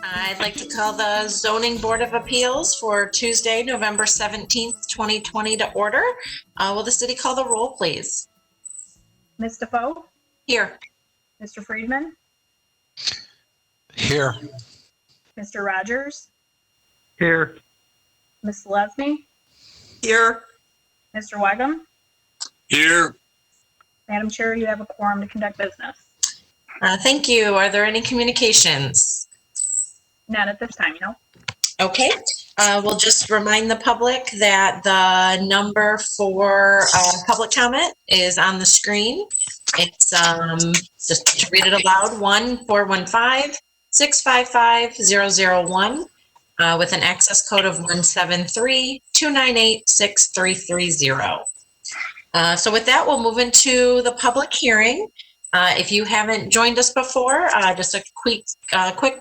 I'd like to call the Zoning Board of Appeals for Tuesday, November 17th, 2020 to order. Will the city call the roll, please? Ms. Defoe? Here. Mr. Friedman? Here. Mr. Rogers? Here. Ms. Lesney? Here. Mr. Wegum? Here. Madam Chair, you have a quorum to conduct business. Thank you. Are there any communications? Not at this time, no. Okay. We'll just remind the public that the number for public comment is on the screen. It's just to read it aloud, 1-415-655-001 with an access code of 173-298-6330. So with that, we'll move into the public hearing. If you haven't joined us before, just a quick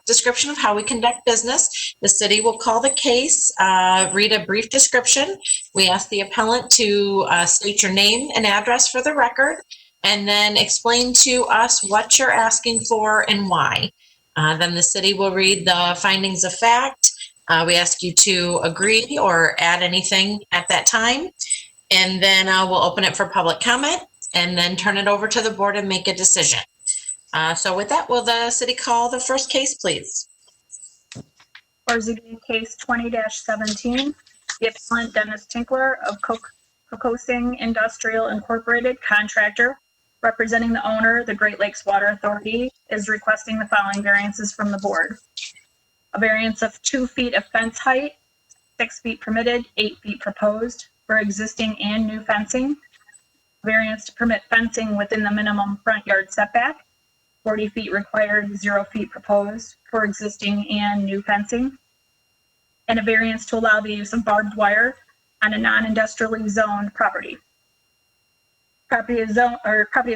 description of how we conduct business. The city will call the case, read a brief description. We ask the appellant to state your name and address for the record, and then explain to us what you're asking for and why. Then the city will read the findings of fact. We ask you to agree or add anything at that time, and then we'll open it for public comment, and then turn it over to the board and make a decision. So with that, will the city call the first case, please? For ZBA case 20-17, the appellant Dennis Tinkler of Kokosing Industrial Incorporated, contractor, representing the owner, the Great Lakes Water Authority, is requesting the following variances from the board. A variance of 2 feet of fence height, 6 feet permitted, 8 feet proposed for existing and new fencing. Variance to permit fencing within the minimum front yard setback, 40 feet required, 0 feet proposed for existing and new fencing. And a variance to allow the use of barbed wire on a non-industrially zoned property. Property is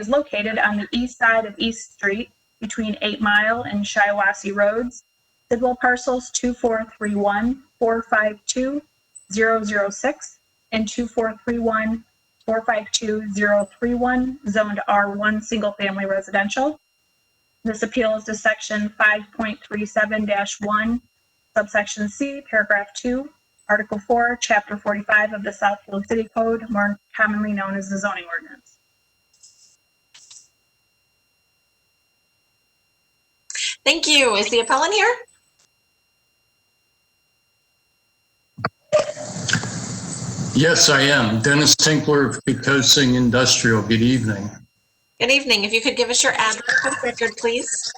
located on the east side of East Street between 8 Mile and Shiawassee Roads. Sidwell parcels 2431-452-006 and 2431-452-031, zoned R1 single family residential. This appeal is to section 5.37-1, subsection C, paragraph 2, article 4, chapter 45 of the Southfield City Code, more commonly known as the zoning ordinance. Thank you. Is the appellant here? Yes, I am. Dennis Tinkler of Kokosing Industrial. Good evening. Good evening. If you could give us your address for the record, please.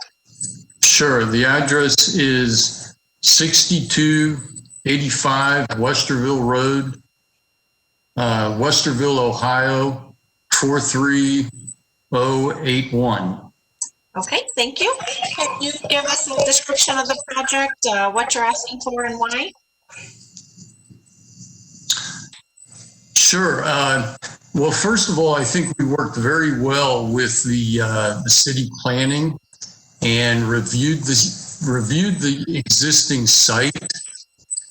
Sure. The address is 6285 Westerville Road, Westerville, Ohio, 43081. Okay, thank you. Can you give us a description of the project, what you're asking for and why? Sure. Well, first of all, I think we worked very well with the city planning and reviewed the existing site.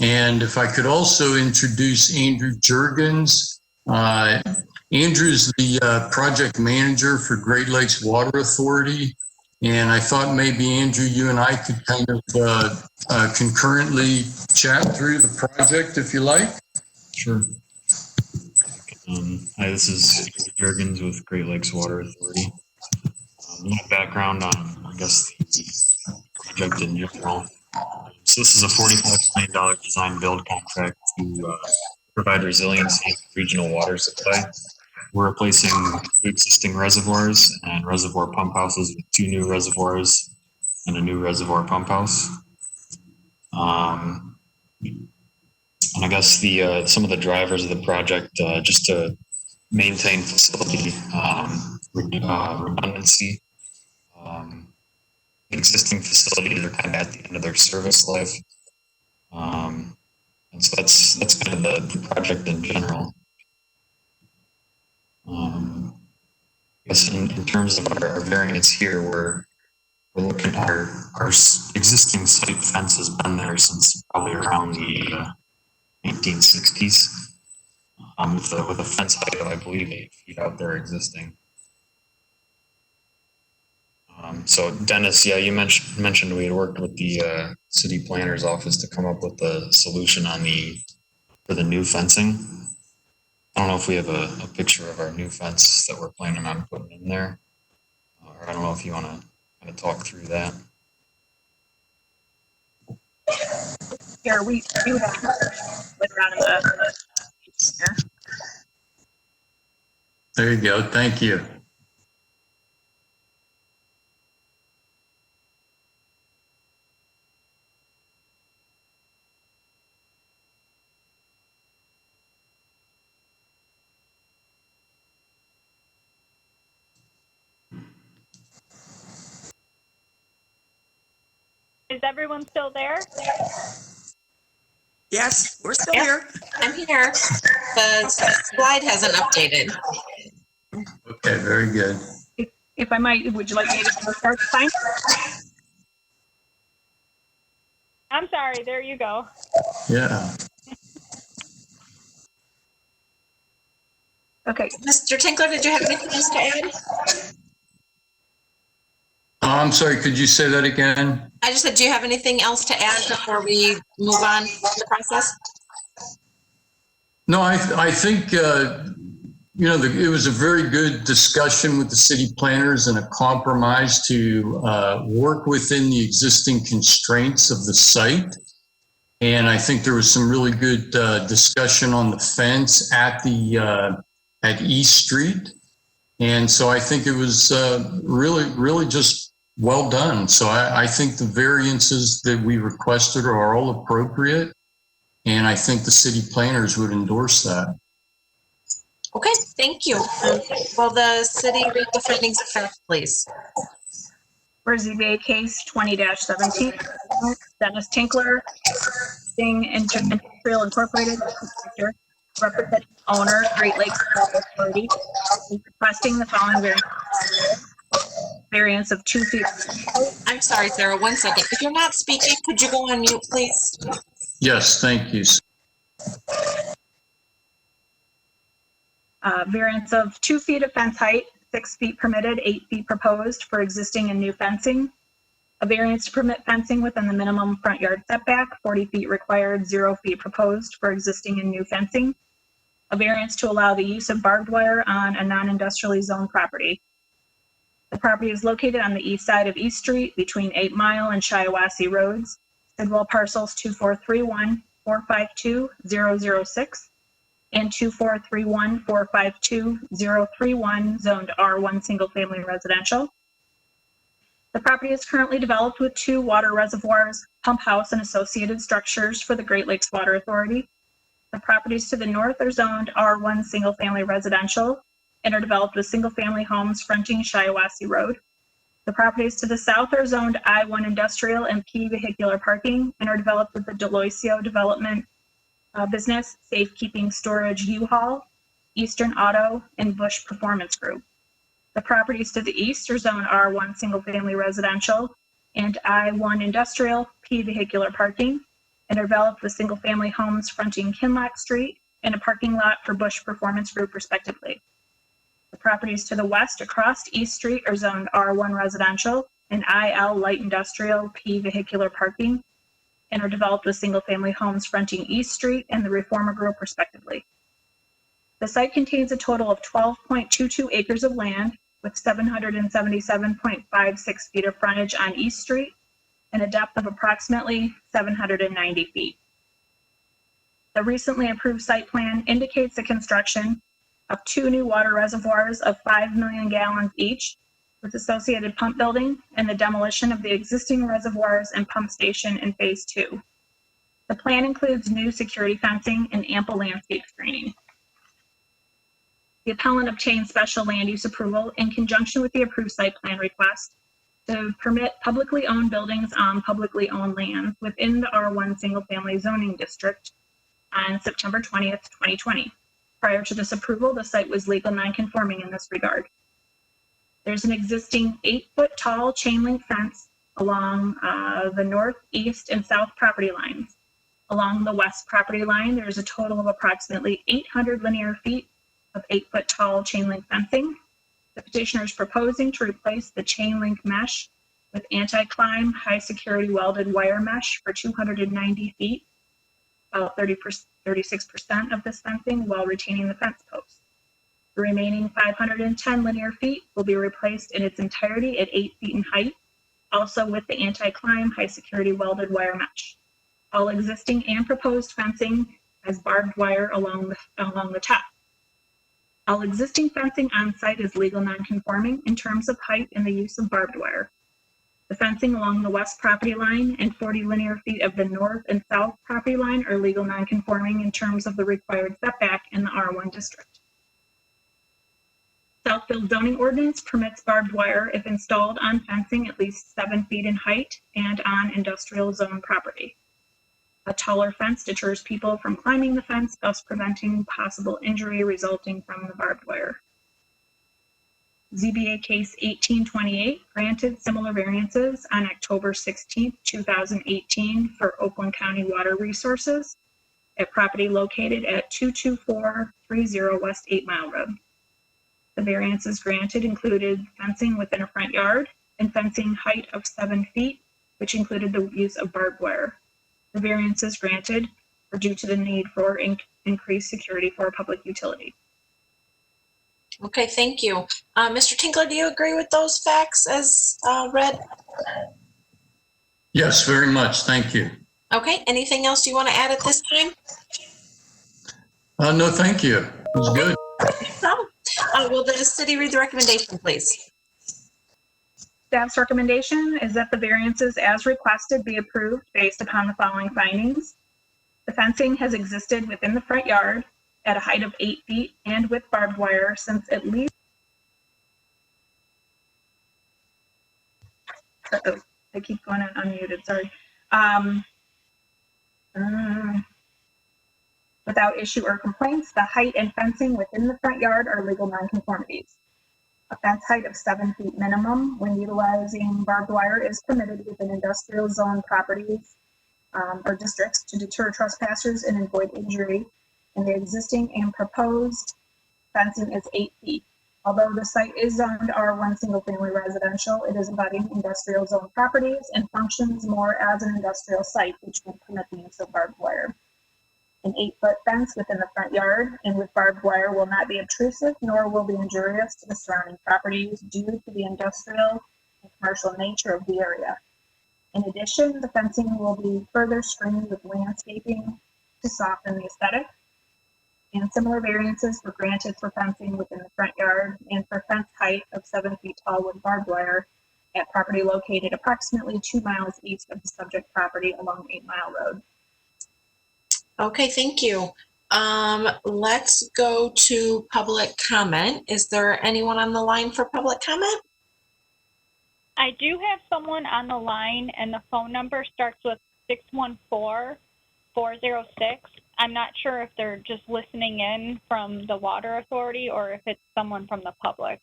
And if I could also introduce Andrew Juergens. Andrew's the project manager for Great Lakes Water Authority. And I thought maybe, Andrew, you and I could kind of concurrently chat through the project, if you like. Sure. Hi, this is Juergens with Great Lakes Water Authority. My background on, I guess, the project in general. So this is a $45 million design build contract to provide resiliency in regional water supply. We're replacing 2 existing reservoirs and reservoir pump houses with 2 new reservoirs and a new reservoir pump house. And I guess the some of the drivers of the project, just to maintain facility redundancy. Existing facilities are kind of at the end of their service life, and so that's kind of the project in general. I guess in terms of our variance here, we're looking at our existing site fence has been there since probably around the 1960s. with a fence height of, I believe, 8 feet out there existing. So Dennis, yeah, you mentioned we had worked with the city planner's office to come up with a solution for the new fencing. I don't know if we have a picture of our new fence that we're planning on putting in there. Or I don't know if you want to kind of talk through that. Here, we do have later on in the here. There you go. Thank you. Is everyone still there? Yes, we're still Yep. here. I'm here. The slide hasn't updated. Okay, very good. If I might, would you like me to start the sign? I'm sorry, there you go. Yeah. Okay, Mr. Tinkler, did you have anything else to add? I'm sorry, could you say that again? I just said, do you have anything else to add before we move on in the process? No, I think, it was a very good discussion with the city planners and a compromise to work within the existing constraints of the site. And I think there was some really good discussion on the fence at East Street. And so I think it was really just well done. So I think the variances that we requested are all appropriate. And I think the city planners would endorse that. Okay, thank you. Will the city read the findings of fact, please? for ZBA case 20-17, Dennis Tinkler, Industrial Incorporated, contractor, representing owner, Great Lakes Water Authority, is requesting the following variance of 2 feet. I'm sorry, Sarah, 1 second. If you're not speaking, could you go on mute, please? Yes, thank you. Variance of 2 feet of fence height, 6 feet permitted, 8 feet proposed for existing and new fencing. A variance to permit fencing within the minimum front yard setback, 40 feet required, 0 feet proposed for existing and new fencing. A variance to allow the use of barbed wire on a non-industrially zoned property. The property is located on the east side of East Street between 8 Mile and Shiawassee Roads, Sidwell parcels 2431-452-006 and 2431-452-031, zoned R1 single family residential. The property is currently developed with 2 water reservoirs, pump house, and associated structures for the Great Lakes Water Authority. The properties to the north are zoned R1 single family residential and are developed with single family homes fronting Shiawassee Road. The properties to the south are zoned I1 industrial and P vehicular parking and are developed with the Deloisio Development Business, Safekeeping Storage U-Haul, Eastern Auto, and Bush Performance Group. The properties to the east are zone R1 single family residential and I1 industrial, P vehicular parking, and are developed with single family homes fronting Kinlock Street and a parking lot for Bush Performance Group respectively. The properties to the west across East Street are zoned R1 residential and IL light industrial, P vehicular parking, and are developed with single-family homes fronting East Street and the Reformer Group respectively. The site contains a total of 12.22 acres of land with 777.56 feet of frontage on East Street and a depth of approximately 790 feet. The recently approved site plan indicates the construction of 2 new water reservoirs of 5 million gallons each with associated pump building and the demolition of the existing reservoirs and pump station in phase 2. The plan includes new security fencing and ample landscape screening. The appellant obtained special land use approval in conjunction with the approved site plan request to permit publicly owned buildings on publicly owned land within the R1 single family zoning district on September 20th, 2020. Prior to this approval, the site was legal non-conforming in this regard. There's an existing 8-foot tall chain link fence along the north, east, and south property lines. Along the west property line, there is a total of approximately 800 linear feet of 8-foot tall chain link fencing. The petitioner is proposing to replace the chain link mesh with anti-climb, high-security welded wire mesh for 290 feet, about 36% of this fencing, while retaining the fence posts. The remaining 510 linear feet will be replaced in its entirety at 8 feet in height, also with the anti-climb, high-security welded wire mesh. All existing and proposed fencing has barbed wire along the top. All existing fencing on site is legal non-conforming in terms of height and the use of barbed wire. The fencing along the west property line and 40 linear feet of the north and south property line are legal non-conforming in terms of the required setback in the R1 district. Southfield zoning ordinance permits barbed wire if installed on fencing at least 7 feet in height and on industrial zone property. A taller fence deters people from climbing the fence, thus preventing possible injury resulting from the barbed wire. ZBA case 1828 granted similar variances on October 16, 2018 for Oakland County Water Resources at property located at 22430 West 8 Mile Road. The variances granted included fencing within a front yard and fencing height of 7 feet, which included the use of barbed wire. The variances granted are due to the need for increased security for a public utility. Okay, thank you. Mr. Tinkler, do you agree with those facts as read? Yes, very much. Thank you. Okay, anything else you want to add at this time? No, thank you. It was good. Will the city read the recommendation, please? Staff's recommendation is that the variances as requested be approved based upon the following findings. The fencing has existed within the front yard at a height of 8 feet and with barbed wire since at least I keep going unmuted, sorry. Without issue or complaints, the height and fencing within the front yard are legal nonconformities. A fence height of 7 feet minimum when utilizing barbed wire is permitted within industrial zone properties or districts to deter trespassers and avoid injury. And the existing and proposed fencing is 8 feet. Although the site is zoned R1 single family residential, it is abutting industrial zone properties and functions more as an industrial site, which would permit the use of barbed wire. An 8-foot fence within the front yard and with barbed wire will not be obtrusive nor will be injurious to the surrounding properties due to the industrial and commercial nature of the area. In addition, the fencing will be further screened with landscaping to soften the aesthetic. And similar variances were granted for fencing within the front yard and for fence height of 7 feet tall with barbed wire at property located approximately 2 miles east of the subject property along 8 Mile Road. Okay, thank you. Let's go to public comment. Is there anyone on the line for public comment? I do have someone on the line, and the phone number starts with 614-406. I'm not sure if they're just listening in from the Water Authority or if it's someone from the public.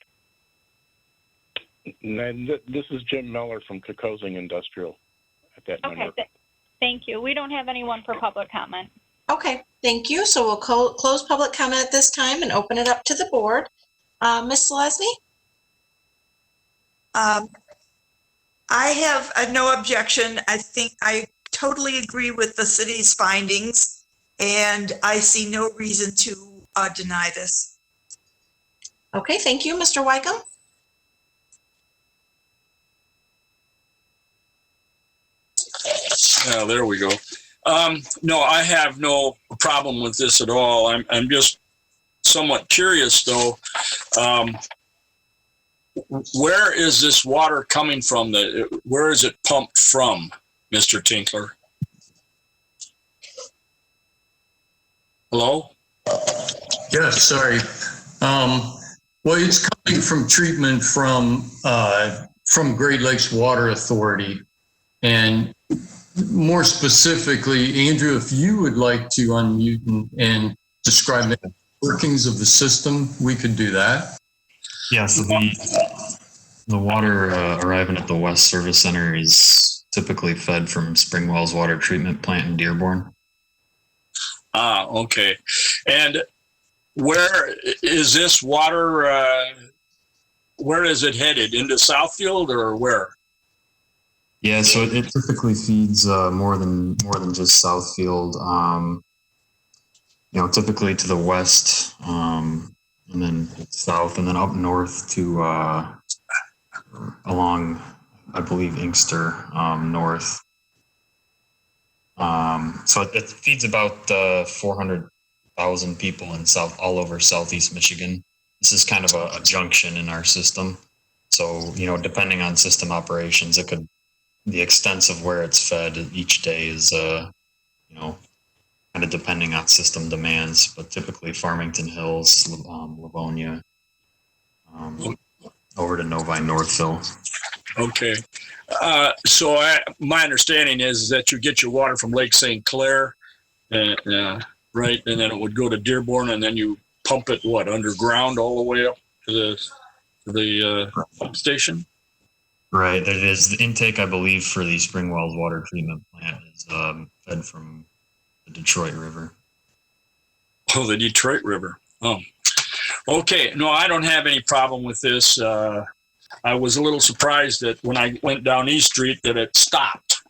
And this is Jim Miller from Kokosing Industrial at that number. Okay, thank you. We don't have anyone for public comment. Okay, thank you. So we'll close public comment at this time and open it up to the board. Ms. Selesny? I have no objection. I think I totally agree with the city's findings, and I see no reason to deny this. Okay, thank you. Mr. Wykeham? There we go. No, I have no problem with this at all. I'm just somewhat curious, though. Where is this water coming from? Where is it pumped from, Mr. Tinkler? Hello? Yes, sorry. Well, it's coming from treatment from Great Lakes Water Authority. And more specifically, Andrew, if you would like to unmute and describe the workings of the system, we could do that. Yeah, so the water arriving at the West Service Center is typically fed from Springwell's water treatment plant in Dearborn. Okay. And where is this water? Where is it headed? Into Southfield or where? Yeah, so it typically feeds more than just Southfield. Typically to the west, and then south, and then up north to along, I believe, Inkster north. So it feeds about 400,000 people all over Southeast Michigan. This is kind of a junction in our system. So, depending on system operations, the extent of where it's fed each day is, kind of depending on system demands, but typically Farmington Hills, Livonia, over to Novi Northville. Okay. So my understanding is that you get your water from Lake St. Clair, right? And then it would go to Dearborn, and then you pump it, underground all the way up to the pump station? Right. It is the intake, I believe, for the Springwells water treatment plant is fed from the Detroit River. Oh, the Detroit River. Oh, okay. No, I don't have any problem with this. I was a little surprised that when I went down East Street that it stopped.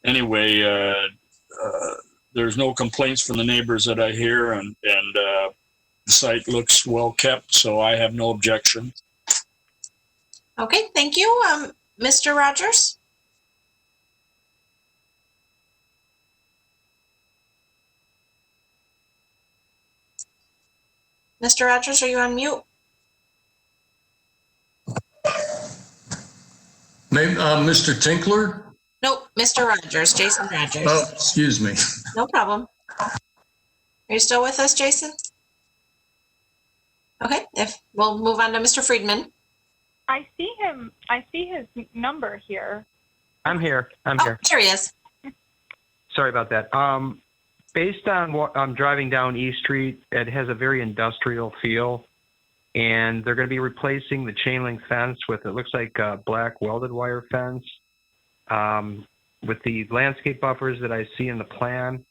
Anyway, there's no complaints from the neighbors that I hear, and the site looks well kept, so I have no objection. Okay, thank you. Mr. Rogers? Mr. Rogers, are you on mute? Maybe, Mr. Tinkler? Nope, Mr. Rogers, Jason Rogers. Oh, excuse me. No problem. Are you still with us, Jason? Okay, we'll move on to Mr. Friedman. I see him. I see his number here. I'm here. There he is. Sorry about that. Based on what I'm driving down East Street, it has a very industrial feel, and they're going to be replacing the chain link fence with, it looks like a black welded wire fence. With the landscape buffers that I see in the plan,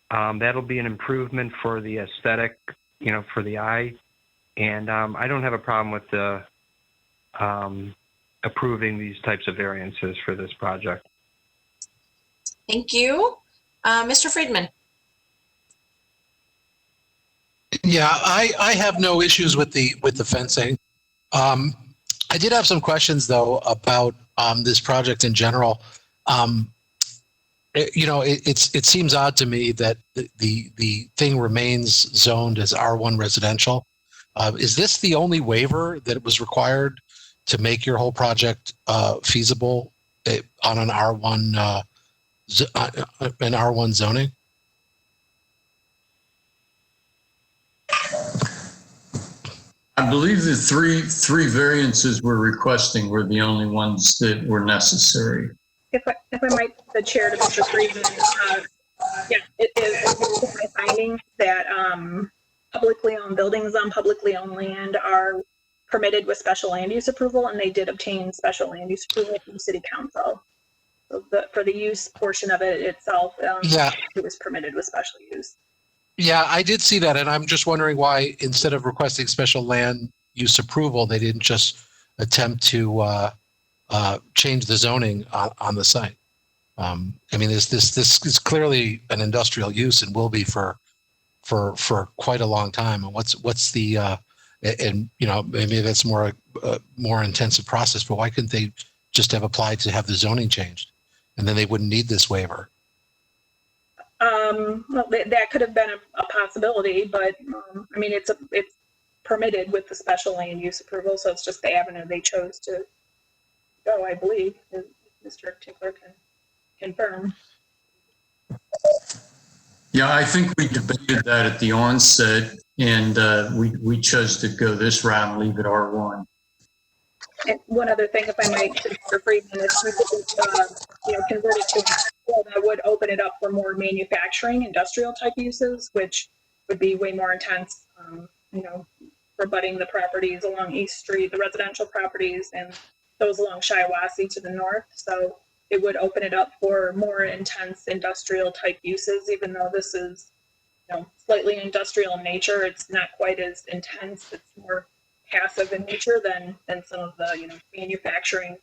that'll be an improvement for the aesthetic, for the eye. And I don't have a problem with the approving these types of variances for this project. Thank you. Mr. Friedman. Yeah, I have no issues with the fencing. I did have some questions though about this project in general. It seems odd to me that the thing remains zoned as R1 residential. Is this the only waiver that was required to make your whole project feasible on an R1 zoning? I believe the three variances we're requesting were the only ones that were necessary. If I might, the chair to Mr. Friedman, yeah, it is my finding that publicly owned buildings on publicly owned land are permitted with special land use approval, and they did obtain special land use approval from City Council. So for the use portion of it itself, it was permitted with special use. Yeah, I did see that, and I'm just wondering why, instead of requesting special land use approval, they didn't just attempt to change the zoning on the site. I mean, this is clearly an industrial use and will be for quite a long time. And what's the and maybe that's more intensive process, but why couldn't they just have applied to have the zoning changed, and then they wouldn't need this waiver? Well, that could have been a possibility, but I mean, it's permitted with the special land use approval, so it's just the avenue they chose to go, I believe. Mr. Tinkler can confirm. Yeah, I think we debated that at the onset, and we chose to go this route and leave it R1. And one other thing, if I might, to Mr. Friedman, if we could, convert it to that would open it up for more manufacturing, industrial type uses, which would be way more intense, rebutting the properties along East Street, the residential properties, and those along Shiawassee to the north. So it would open it up for more intense industrial type uses, even though this is, slightly industrial in nature. It's not quite as intense. It's more passive in nature than some of the, manufacturing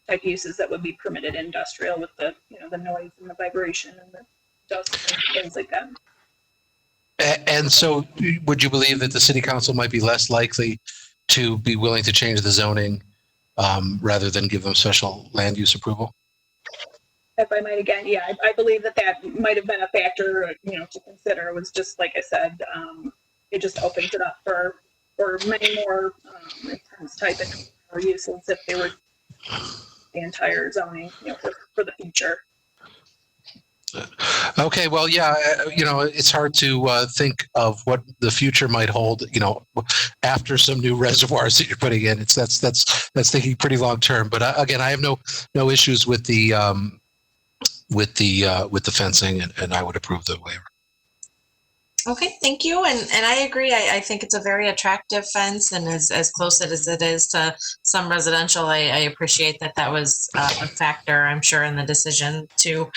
type uses that would be permitted industrial with the, the noise and the vibration and the dust and things like that. And so would you believe that the city council might be less likely to be willing to change the zoning rather than give them special land use approval? If I might again, yeah, I believe that might have been a factor, to consider. It was just, like I said, it just opens it up for many more intense type of uses if they were the entire zoning, for the future. Okay, well, yeah, it's hard to think of what the future might hold, after some new reservoirs that you're putting in. That's thinking pretty long term. But again, I have no issues with the fencing, and I would approve the waiver. Okay, thank you. And I agree. I think it's a very attractive fence, and as close as it is to some residential, I appreciate that was a factor, I'm sure, in the decision to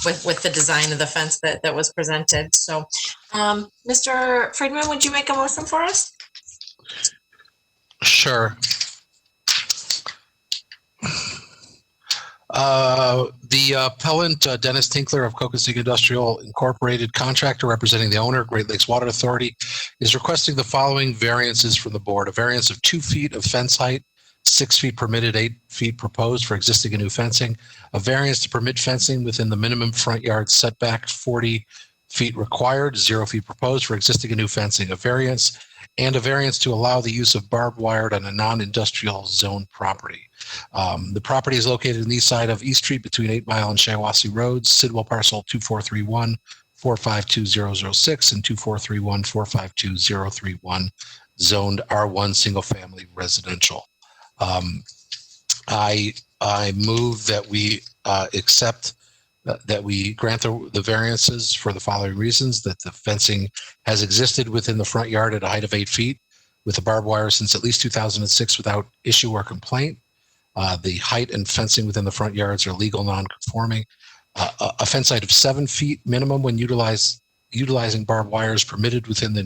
with the design of the fence that was presented. So, Mr. Friedman, would you make a motion for us? Sure. The appellant, Dennis Tinkler of Cocosig Industrial Incorporated, contractor representing the owner, Great Lakes Water Authority, is requesting the following variances from the board. A variance of 2 feet of fence height, 6 feet permitted, 8 feet proposed for existing and new fencing. A variance to permit fencing within the minimum front yard setback, 40 feet required, 0 feet proposed for existing and new fencing. A variance to allow the use of barbed wire on a non-industrial zone property. The property is located on the east side of East Street between 8 Mile and Shiawassee Roads, Sidwell parcel 2431-452006 and 2431-452031, zoned R1 single family residential. I move that we accept that we grant the variances for the following reasons: that the fencing has existed within the front yard at a height of 8 feet with the barbed wire since at least 2006 without issue or complaint. The height and fencing within the front yards are legal non-conforming. A fence height of 7 feet minimum when utilizing barbed wire is permitted within the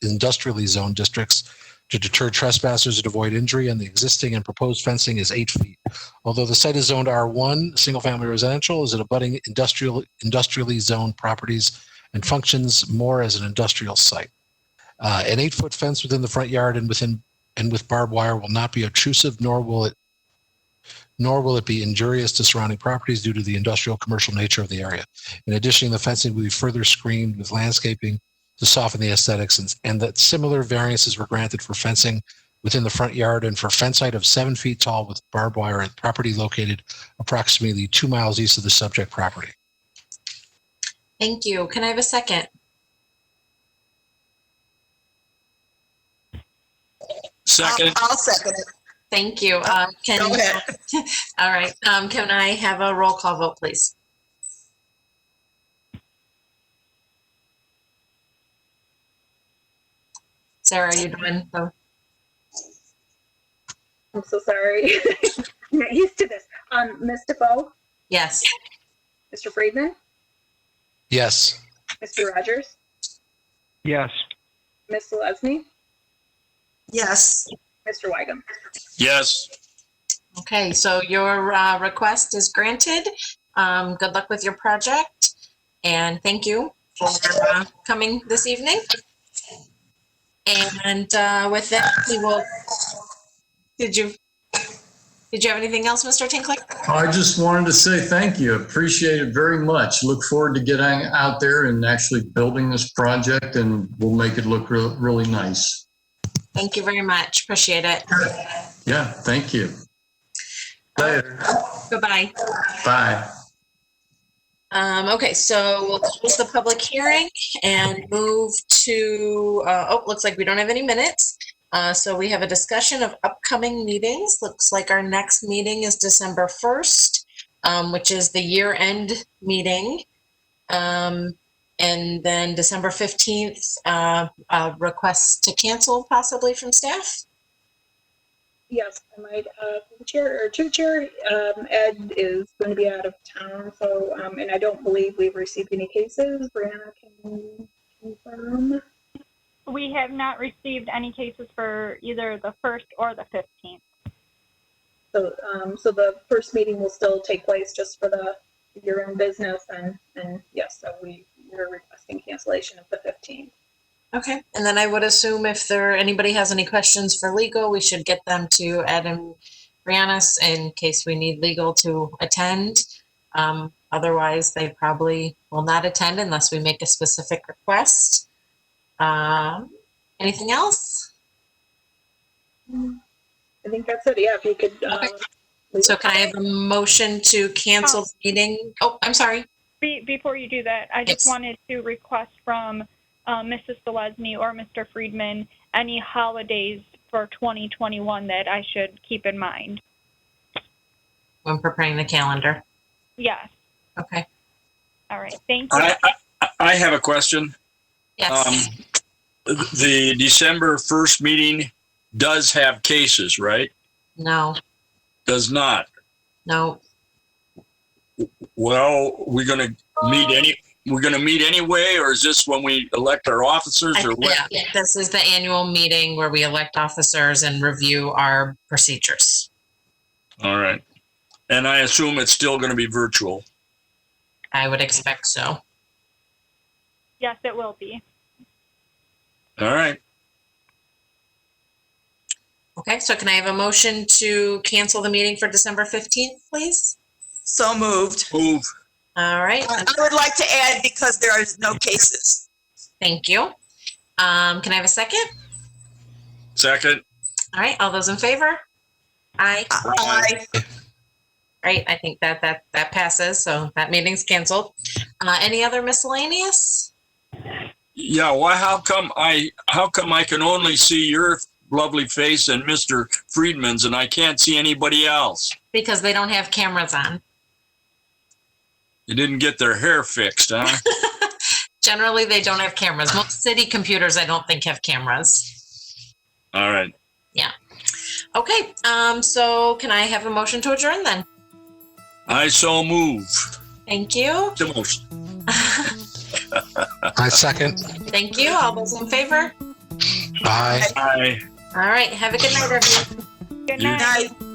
industrially zoned districts to deter trespassers and avoid injury, and the existing and proposed fencing is 8 feet. Although the site is zoned R1, single-family residential, is it abutting industrially zoned properties and functions more as an industrial site. An 8-foot fence within the front yard and with barbed wire will not be obtrusive, nor will it be injurious to surrounding properties due to the industrial commercial nature of the area. In addition, the fencing will be further screened with landscaping to soften the aesthetics, and that similar variances were granted for fencing within the front yard and for fence height of 7 feet tall with barbed wire at property located approximately 2 miles east of the subject property. Thank you. Can I have a second? Second. I'll second it. Thank you. Go ahead. All right. Can I have a roll call vote, please? Sarah, are you doing the? I'm so sorry. I'm not used to this. Ms. Defoe, Yes. Mr. Friedman, Yes. Mr. Rogers, Yes. Ms. Selesny, Yes. Mr. Wygum. Yes. Okay, so your request is granted. Good luck with your project, and thank you for coming this evening. And with that, we will. Did you have anything else, Mr. Tinkler? I just wanted to say thank you. Appreciate it very much. Look forward to getting out there and actually building this project, and we'll make it look really nice. Thank you very much. Appreciate it. Yeah, thank you. Later. Goodbye. Bye. Okay, so we'll close the public hearing and move to, looks like we don't have any minutes. So we have a discussion of upcoming meetings. Looks like our next meeting is December 1st, which is the year-end meeting. And then December 15th, requests to cancel possibly from staff. Yes, I might, the chair or two chair, Ed is going to be out of town, so, and I don't believe we've received any cases. Brianna can confirm. We have not received any cases for either the 1st or the 15th. So, so the first meeting will still take place just for the your own business, and yes, so we're requesting cancellation of the 15th. Okay, and then I would assume if anybody has any questions for legal, we should get them to Ed and Brianna in case we need legal to attend. Otherwise, they probably will not attend unless we make a specific request. Anything else? I think that's it. Yeah, if you could. Okay. So can I have a motion to cancel the meeting? Oh, I'm sorry. Before you do that, I just Yes. wanted to request from Mrs. Selesny or Mr. Friedman any holidays for 2021 that I should keep in mind. When preparing the calendar. Yes. Okay. All right. Thank you. I have a question. Yes. The December 1st meeting does have cases, right? No. Does not. No. Well, we're going to meet anyway, or is this when we elect our officers, or what? Yeah, this is the annual meeting where we elect officers and review our procedures. All right. And I assume it's still going to be virtual. I would expect so. Yes, it will be. All right. Okay, so can I have a motion to cancel the meeting for December 15th, please? So moved. Move. All right, I would like to add because there are no cases. thank you. Can I have a second? Second. All right, all those in favor? Aye. Aye. All right, I think that passes, so that meeting's canceled. Any other miscellaneous? Yeah. Well, how come I can only see your lovely face and Mr. Friedman's, and I can't see anybody else? Because they don't have cameras on. You didn't get their hair fixed, huh? Generally, they don't have cameras. Most city computers, I don't think, have cameras. All right. Okay, so can I have a motion to adjourn then? I so move. Thank you. The motion. I second. Thank you. All those in favor? Bye. Aye. All right, have a good night, everyone. Good You- night. Night.